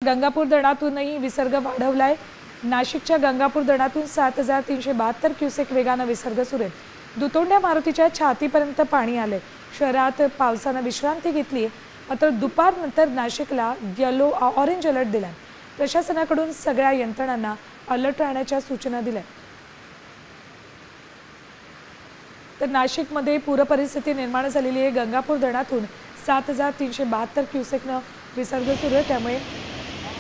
गंगापूर धरणातूनही विसर्ग वाढवलाय। नाशिकच्या गंगापूर धरणातून 7372 क्युसेक वेगाने विसर्ग सुरू आहे। दुतोंड्या मारुतीच्या छातीपर्यंत पाणी आले। शहरात पावसाने विश्रांती घेतली, मात्र दुपारनंतर नाशिकला ऑरेंज अलर्ट दिलाय। प्रशासनाकडून सगळ्या यंत्रणांना अलर्ट राहण्याच्या सूचना दिल्या। तर नाशिकमध्ये पूर परिस्थिती निर्माण झालेली आहे। गंगापूर धरणातून 7372 क्युसेकने विसर्ग सुरू आहे, त्यामुळे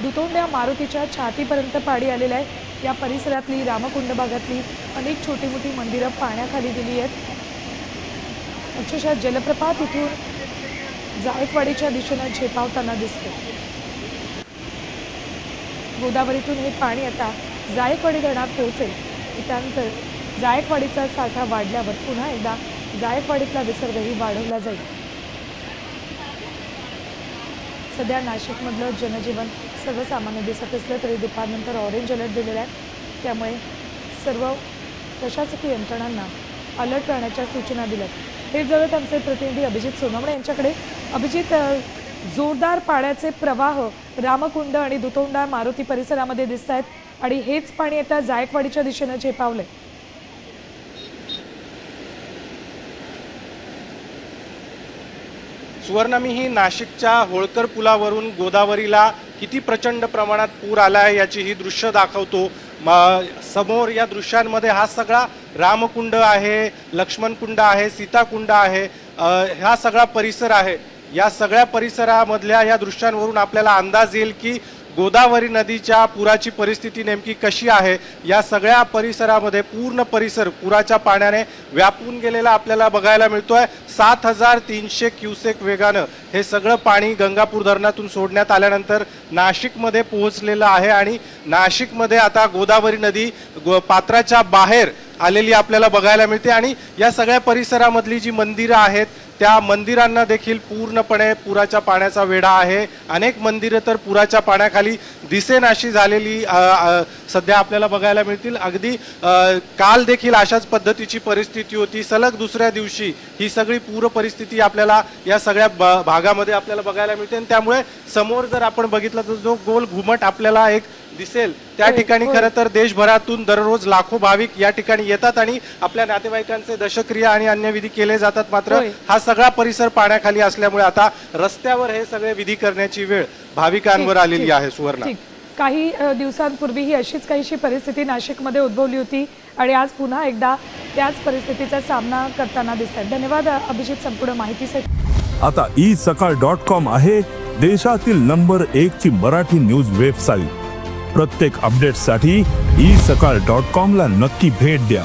दुतोंड्या मारुतीच्या छातीपर्यंत पाणी आलेलं आहे। या परिसरातली रामकुंड भागातली अनेक छोटी मोठी मंदिरं पाण्याखाली गेली आहेत। अक्षरशः जलप्रपात इथून जायकवाडीच्या दिशेने झेपावताना दिसतो। गोदावरीतून हे पाणी आता जायकवाडी धरणात पोहोचेल। त्यानंतर जायकवाडीचा साठा वाढल्यावर पुन्हा एकदा जायकवाडीतला विसर्गही वाढवला जाईल। सध्या नाशिकमधलं जनजीवन सर्वसामान्य दिसत असलं तरी दुपारनंतर ऑरेंज अलर्ट दिलेला आहे, त्यामुळे सर्व प्रशासकीय यंत्रणांना अलर्ट राहण्याच्या सूचना दिल्यात। हे जवळ आमचे प्रतिनिधी अभिजित सोनवणे यांच्याकडे। अभिजित, जोरदार पाण्याचे प्रवाह रामकुंड आणि दुतोंडा मारुती परिसरामध्ये दिसत आहेत आणि हेच पाणी आता जायकवाडीच्या दिशेने झेपावलंय। सुवर्णमी ही नाशिकच्या होळकर पुलावरून गोदावरीला किती प्रचंड प्रमाणात पूर आला आहे याची ही दृश्य दाखवतो। समोर या दृश्यांमध्ये हा सगळा रामकुंड आहे, लक्ष्मणकुंड आहे, सीताकुंड आहे, हा सगळा परिसर आहे। या सगळ्या परिसरामधल्या या दृश्यांवरून आपल्याला अंदाज येईल की गोदावरी नदीच्या पुराची परिस्थिती नेमकी कशी आहे। या सगळ्या परिसरामध्ये पूर्ण परिसर पुराच्या पाण्याने व्यापून गेलेला आपल्याला बघायला मिळतोय। 7300 क्युसेक वेगानं हे सगळं पाणी गंगापूर धरणातून सोडण्यात आल्यानंतर नाशिकमध्ये पोहोचलेलं आहे आणि नाशिकमध्ये आता गोदावरी नदी पात्राच्या बाहेर आलेली आपल्याला बघायला मिळते आणि या सगळ्या परिसरामधली जी मंदिरं आहेत त्या मंदिरांना देखील पूर्णपणे पुराच्या पाण्याचा वेढा आहे। अनेक मंदिरं तर पुराच्या पाण्याखाली दिसेनाशी झालेली सध्या आपल्याला बघायला मिळतील। अगदी काल देखील अशाच पद्धतीची परिस्थिती होती। सलग दुसऱ्या दिवशी ही सगळी पूर परिस्थिती आपल्याला या सगळ्या भागामध्ये आपल्याला बघायला मिळते आणि त्यामुळे समोर जर आपण बघितलं तर जो गोल घुमट आपल्याला एक दिसेल त्या ठिकाणी खरं तर देशभरातून दररोज लाखो भाविक या ठिकाणी येतात आणि आपल्या नातेवाईकांचे दशक्रिया आणि अन्य विधी केले जातात। मात्र हा सगळा परिसर पाण्याखाली असल्यामुळे आता रस्त्यावर हे सगळे विधी करण्याची वेळ भाविकांवर आलेली आहे। सुवर्ण, काही दिवसांपूर्वी ही अशीच काहीशी परिस्थिती नाशिकमध्ये उद्भवली होती आणि आज पुन्हा एकदा त्याच परिस्थितीचा सामना करताना दिसतात। धन्यवाद अभिजित संपूर्ण माहितीसाठी। आता isakal.com आहे देशातील नंबर 1 ची मराठी न्यूज वेबसाईट। प्रत्येक अपडेटसाठी isakal.com ला नक्की भेट द्या।